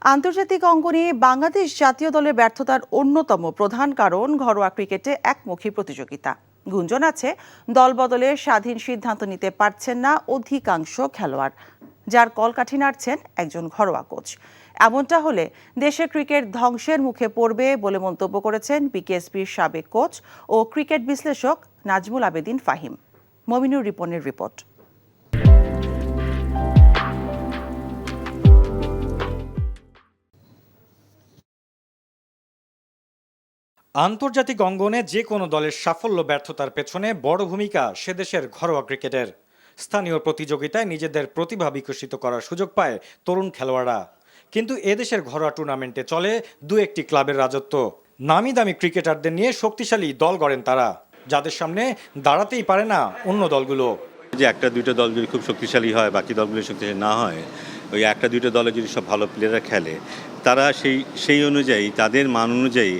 আন্তর্জাতিক অঙ্গনে বাংলাদেশ জাতীয় দলের ব্যর্থতার অন্যতম প্রধান কারণ ঘরোয়া ক্রিকেটে একমুখী প্রতিযোগিতা। গুঞ্জন আছে দল বদলে স্বাধীন সিদ্ধান্ত নিতে পারছেন না অধিকাংশ খেলোয়াড়, যার কলকাঠি নাড়ছেন একজন ঘরোয়া কোচ। এমনটা হলে দেশের ক্রিকেট ধ্বংসের মুখে পড়বে বলে মন্তব্য করেছেন বিকেএসপির সাবেক কোচ ও ক্রিকেট বিশ্লেষক নাজমুল আবেদিন ফাহিম। মমিনুর রিপনের রিপোর্ট। আন্তর্জাতিক অঙ্গনে যে কোনো দলের সাফল্য ব্যর্থতার পেছনে বড় ভূমিকা সে দেশের ঘরোয়া ক্রিকেটের। স্থানীয় প্রতিযোগিতায় নিজেদের প্রতিভা বিকশিত করার সুযোগ পায় তরুণ খেলোয়াড়রা। কিন্তু এদেশের ঘরোয়া টুর্নামেন্টে চলে দু একটি ক্লাবের রাজত্ব। নামি দামি ক্রিকেটারদের নিয়ে শক্তিশালী দল গড়েন তারা, যাদের সামনে দাঁড়াতেই পারে না অন্য দলগুলো। যে একটা দুইটা দল যদি খুব শক্তিশালী হয়, বাকি দলগুলো শক্তিশালী না হয়, ওই একটা দুইটা দলে যদি সব ভালো প্লেয়াররা খেলে, তারা সেই অনুযায়ী তাদের মান অনুযায়ী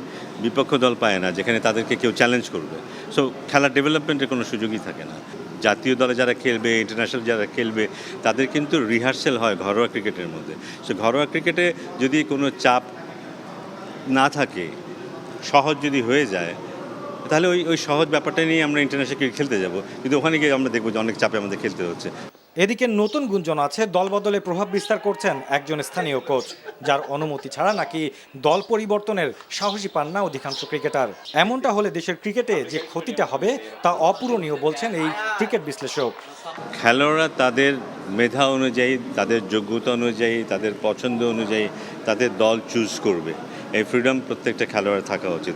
বিপক্ষ দল পায় না যেখানে তাদেরকে কেউ চ্যালেঞ্জ করবে। সো খেলার ডেভেলপমেন্টের কোনো সুযোগই থাকে না। জাতীয় দলে যারা খেলবে, ইন্টারন্যাশনাল যারা খেলবে, তাদের কিন্তু রিহার্সেল হয় ঘরোয়া ক্রিকেটের মধ্যে। সো ঘরোয়া ক্রিকেটে যদি কোনো চাপ না থাকে, সহজ যদি হয়ে যায়, তাহলে ওই সহজ ব্যাপারটা নিয়ে আমরা ইন্টারন্যাশনাল ক্রিকেট খেলতে যাব, কিন্তু ওখানে গিয়ে আমরা দেখবো যে অনেক চাপে আমাদের খেলতে হচ্ছে। এদিকে নতুন গুঞ্জন আছে দল বদলে প্রভাব বিস্তার করছেন একজন স্থানীয় কোচ, যার অনুমতি ছাড়া নাকি দল পরিবর্তনের সাহসী পান না অধিকাংশ ক্রিকেটার। এমনটা হলে দেশের ক্রিকেটে যে ক্ষতিটা হবে তা অপূরণীয় বলছেন এই ক্রিকেট বিশ্লেষক। খেলোয়াড়রা তাদের মেধা অনুযায়ী, তাদের যোগ্যতা অনুযায়ী, তাদের পছন্দ অনুযায়ী তাদের দল চুজ করবে। এই ফ্রিডম প্রত্যেকটা খেলোয়াড়ের থাকা উচিত।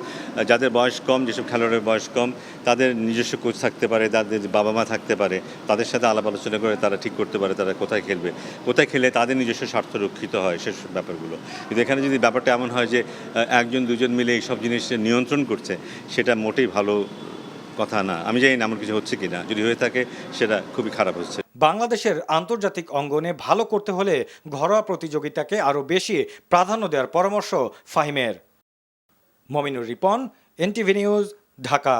যাদের বয়স কম, যেসব খেলোয়াড়ের বয়স কম, তাদের নিজস্ব কোচ থাকতে পারে, তাদের বাবা মা থাকতে পারে, তাদের সাথে আলাপ আলোচনা করে তারা ঠিক করতে পারে তারা কোথায় খেলবে, কোথায় খেলে তাদের নিজস্ব স্বার্থ রক্ষিত হয়, সেসব ব্যাপারগুলো। কিন্তু এখানে যদি ব্যাপারটা এমন হয় যে একজন দুজন মিলে এইসব জিনিস নিয়ন্ত্রণ করছে, সেটা মোটেই ভালো কথা না। আমি জানি না এমন কিছু হচ্ছে কিনা, যদি হয়ে থাকে সেটা খুবই খারাপ হচ্ছে। বাংলাদেশের আন্তর্জাতিক অঙ্গনে ভালো করতে হলে ঘরোয়া প্রতিযোগিতাকে আরও বেশি প্রাধান্য দেওয়ার পরামর্শ ফাহিমের। Mominur Ripon, NTV news, Dhaka.